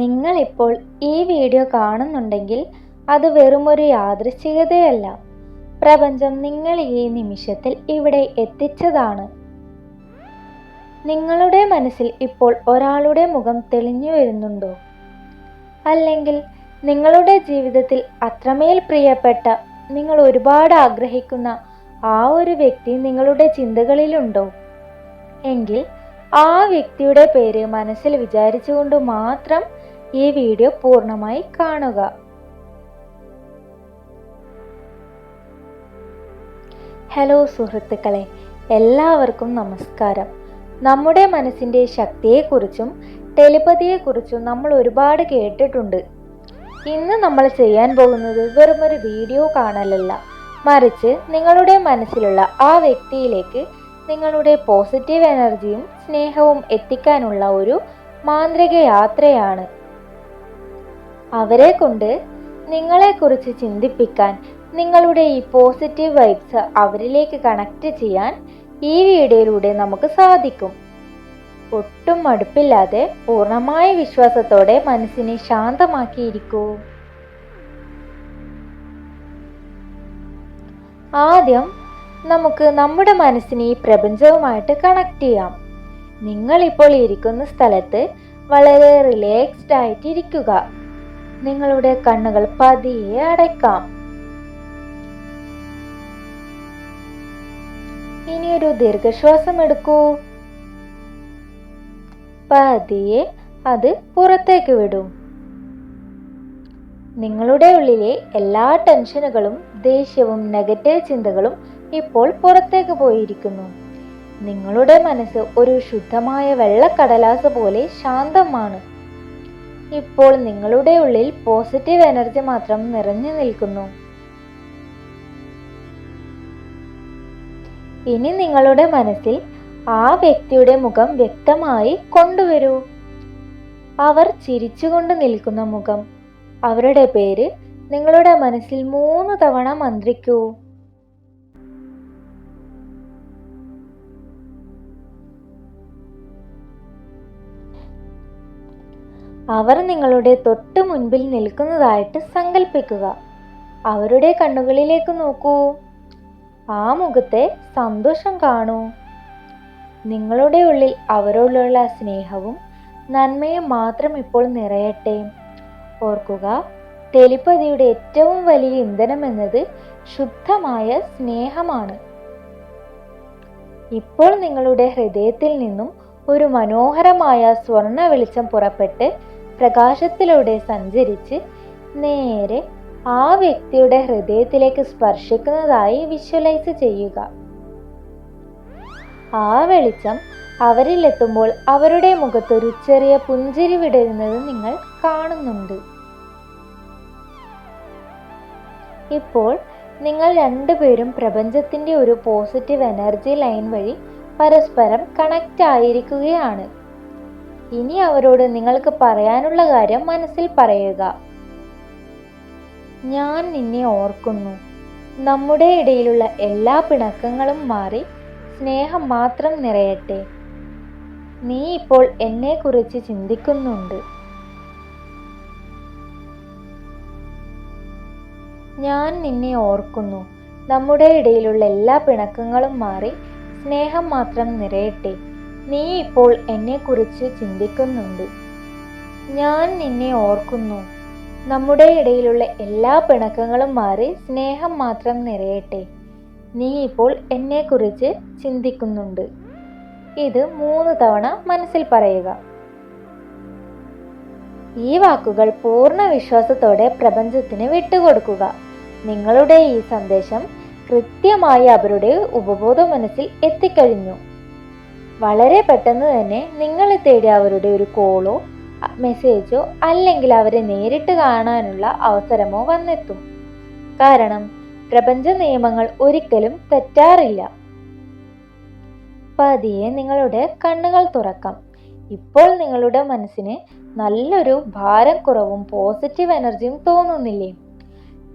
നിങ്ങളിപ്പോൾ ഈ വീഡിയോ കാണുന്നുണ്ടെങ്കിൽ അത് വെറുമൊരു യാദൃശ്ചികതയല്ല. പ്രപഞ്ചം നിങ്ങളെ ഈ നിമിഷത്തിൽ ഇവിടെ എത്തിച്ചതാണ്. നിങ്ങളുടെ മനസ്സിൽ ഇപ്പോൾ ഒരാളുടെ മുഖം തെളിഞ്ഞു വരുന്നുണ്ടോ? അല്ലെങ്കിൽ നിങ്ങളുടെ ജീവിതത്തിൽ അത്രമേൽ പ്രിയപ്പെട്ട, നിങ്ങൾ ഒരുപാട് ആഗ്രഹിക്കുന്ന ആ ഒരു വ്യക്തി നിങ്ങളുടെ ചിന്തകളിലുണ്ടോ? എങ്കിൽ ആ വ്യക്തിയുടെ പേര് മനസ്സിൽ വിചാരിച്ചുകൊണ്ട് മാത്രം ഈ വീഡിയോ പൂർണ്ണമായി കാണുക. ഹലോ സുഹൃത്തുക്കളെ, എല്ലാവർക്കും നമസ്കാരം. നമ്മുടെ മനസ്സിൻ്റെ ശക്തിയെക്കുറിച്ചും ടെലിപതിയെക്കുറിച്ചും നമ്മൾ ഒരുപാട് കേട്ടിട്ടുണ്ട്. ഇന്ന് നമ്മൾ ചെയ്യാൻ പോകുന്നത് വെറുമൊരു വീഡിയോ കാണലല്ല, മറിച്ച് നിങ്ങളുടെ മനസ്സിലുള്ള ആ വ്യക്തിയിലേക്ക് നിങ്ങളുടെ പോസിറ്റീവ് എനർജിയും സ്നേഹവും എത്തിക്കാനുള്ള ഒരു മാന്ത്രിക യാത്രയാണ്. അവരെ കൊണ്ട് നിങ്ങളെക്കുറിച്ച് ചിന്തിപ്പിക്കാൻ, നിങ്ങളുടെ ഈ പോസിറ്റീവ് വൈബ്സ് അവരിലേക്ക് കണക്ട് ചെയ്യാൻ ഈ വീഡിയോയിലൂടെ നമുക്ക് സാധിക്കും. ഒട്ടും മടുപ്പില്ലാതെ പൂർണ്ണമായ വിശ്വാസത്തോടെ മനസ്സിനെ ശാന്തമാക്കിയിരിക്കൂ. ആദ്യം നമുക്ക് നമ്മുടെ മനസ്സിനെ ഈ പ്രപഞ്ചവുമായിട്ട് കണക്ട് ചെയ്യാം. നിങ്ങൾ ഇപ്പോൾ ഇരിക്കുന്ന സ്ഥലത്ത് വളരെ റിലാക്സ്ഡ് ആയിട്ട് ഇരിക്കുക. നിങ്ങളുടെ കണ്ണുകൾ പതിയെ അടയ്ക്കാം. ഇനിയൊരു ദീർഘശ്വാസം എടുക്കൂ. പതിയെ അത് പുറത്തേക്ക് വിടും. നിങ്ങളുടെ ഉള്ളിലെ എല്ലാ ടെൻഷനുകളും, ദേഷ്യവും നെഗറ്റീവ് ചിന്തകളും ഇപ്പോൾ പുറത്തേക്ക് പോയിരിക്കുന്നു. നിങ്ങളുടെ മനസ്സ് ഒരു ശുദ്ധമായ വെള്ളക്കടലാസ് പോലെ ശാന്തമാണ്. ഇപ്പോൾ നിങ്ങളുടെ ഉള്ളിൽ പോസിറ്റീവ് എനർജി മാത്രം നിറഞ്ഞു നിൽക്കുന്നു. ഇനി നിങ്ങളുടെ മനസ്സിൽ ആ വ്യക്തിയുടെ മുഖം വ്യക്തമായി കൊണ്ടുവരൂ. അവർ ചിരിച്ചുകൊണ്ട് നിൽക്കുന്ന മുഖം, അവരുടെ പേര് നിങ്ങളുടെ മനസ്സിൽ 3 തവണ മന്ത്രിക്കൂ. അവർ നിങ്ങളുടെ തൊട്ടു മുൻപിൽ നിൽക്കുന്നതായിട്ട് സങ്കല്പിക്കുക. അവരുടെ കണ്ണുകളിലേക്ക് നോക്കൂ. ആ മുഖത്തെ സന്തോഷം കാണൂ. നിങ്ങളുടെ ഉള്ളിൽ അവരോടുള്ള സ്നേഹവും നന്മയും മാത്രം ഇപ്പോൾ നിറയട്ടെ. ഓർക്കുക, ടെലിപതിയുടെ ഏറ്റവും വലിയ ഇന്ധനം എന്നത് ശുദ്ധമായ സ്നേഹമാണ്. ഇപ്പോൾ നിങ്ങളുടെ ഹൃദയത്തിൽ നിന്നും ഒരു മനോഹരമായ സ്വർണ്ണ വെളിച്ചം പുറപ്പെട്ട് പ്രകാശത്തിലൂടെ സഞ്ചരിച്ച് നേരെ ആ വ്യക്തിയുടെ ഹൃദയത്തിലേക്ക് സ്പർശിക്കുന്നതായി വിഷ്വലൈസ് ചെയ്യുക. ആ വെളിച്ചം അവരിലെത്തുമ്പോൾ അവരുടെ മുഖത്തൊരു ചെറിയ പുഞ്ചിരി വിടരുന്നത് നിങ്ങൾ കാണുന്നുണ്ട്. ഇപ്പോൾ നിങ്ങൾ രണ്ടുപേരും പ്രപഞ്ചത്തിന്റെ ഒരു പോസിറ്റീവ് എനർജി ലൈൻ വഴി പരസ്പരം കണക്റ്റ് ആയിരിക്കുകയാണ്. ഇനി അവരോട് നിങ്ങൾക്ക് പറയാനുള്ള കാര്യം മനസ്സിൽ പറയുക. ഞാൻ നിന്നെ ഓർക്കുന്നു. നമ്മുടെ ഇടയിലുള്ള എല്ലാ പിണക്കങ്ങളും മാറി സ്നേഹം മാത്രം നിറയട്ടെ. നീ ഇപ്പോൾ എന്നെക്കുറിച്ച് ചിന്തിക്കുന്നുണ്ട്. ഞാൻ നിന്നെ ഓർക്കുന്നു. നമ്മുടെ ഇടയിലുള്ള എല്ലാ പിണക്കങ്ങളും മാറി സ്നേഹം മാത്രം നിറയട്ടെ. നീ ഇപ്പോൾ എന്നെക്കുറിച്ച് ചിന്തിക്കുന്നുണ്ട്. ഞാൻ നിന്നെ ഓർക്കുന്നു. നമ്മുടെ ഇടയിലുള്ള എല്ലാ പിണക്കങ്ങളും മാറി സ്നേഹം മാത്രം നിറയട്ടെ. നീ ഇപ്പോൾ എന്നെക്കുറിച്ച് ചിന്തിക്കുന്നുണ്ട്. ഇത് 3 തവണ മനസ്സിൽ പറയുക. ഈ വാക്കുകൾ പൂർണ്ണ വിശ്വാസത്തോടെ പ്രപഞ്ചത്തിന് വിട്ടുകൊടുക്കുക. നിങ്ങളുടെ ഈ സന്ദേശം കൃത്യമായി അവരുടെ ഉപബോധ മനസ്സിൽ എത്തിക്കഴിഞ്ഞു. വളരെ പെട്ടെന്ന് തന്നെ നിങ്ങളെ തേടി അവരുടെ ഒരു കോളോ മെസ്സേജോ അല്ലെങ്കിൽ അവരെ നേരിട്ട് കാണാനുള്ള അവസരമോ വന്നെത്തും. കാരണം പ്രപഞ്ച നിയമങ്ങൾ ഒരിക്കലും തെറ്റാറില്ല. പതിയെ നിങ്ങളുടെ കണ്ണുകൾ തുറക്കാം. ഇപ്പോൾ നിങ്ങളുടെ മനസ്സിന് നല്ലൊരു ഭാരം കുറവും പോസിറ്റീവ് എനർജിയും തോന്നുന്നില്ലേ?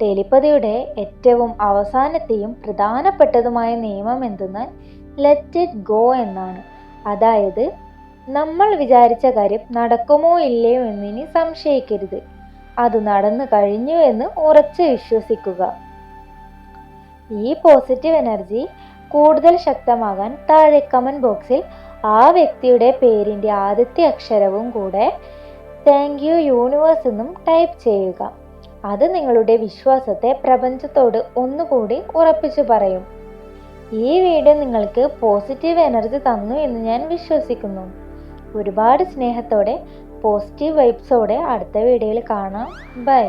ടെലിപതിയുടെ ഏറ്റവും അവസാനത്തെയും പ്രധാനപ്പെട്ടതുമായ നിയമം എന്തെന്നാൽ ലെറ്റ് ഇറ്റ് ഗോ എന്നാണ്. അതായത് നമ്മൾ വിചാരിച്ച കാര്യം നടക്കുമോ ഇല്ലയോ എന്നിനി സംശയിക്കരുത്. അത് നടന്നു കഴിഞ്ഞു എന്ന് ഉറച്ചു വിശ്വസിക്കുക. ഈ പോസിറ്റീവ് എനർജി കൂടുതൽ ശക്തമാകാൻ താഴെ കമന്റ് ബോക്സിൽ ആ വ്യക്തിയുടെ പേരിൻ്റെ ആദ്യത്തെ അക്ഷരവും കൂടെ താങ്ക് യു യൂണിവേഴ്സ് എന്നും ടൈപ്പ് ചെയ്യുക. അത് നിങ്ങളുടെ വിശ്വാസത്തെ പ്രപഞ്ചത്തോട് ഒന്നുകൂടി ഉറപ്പിച്ചു പറയും. ഈ വീഡിയോ നിങ്ങൾക്ക് പോസിറ്റീവ് എനർജി തന്നു എന്ന് ഞാൻ വിശ്വസിക്കുന്നു. ഒരുപാട് സ്നേഹത്തോടെ പോസിറ്റീവ് വൈബ്സോടെ അടുത്ത വീഡിയോയിൽ കാണാം. ബൈ.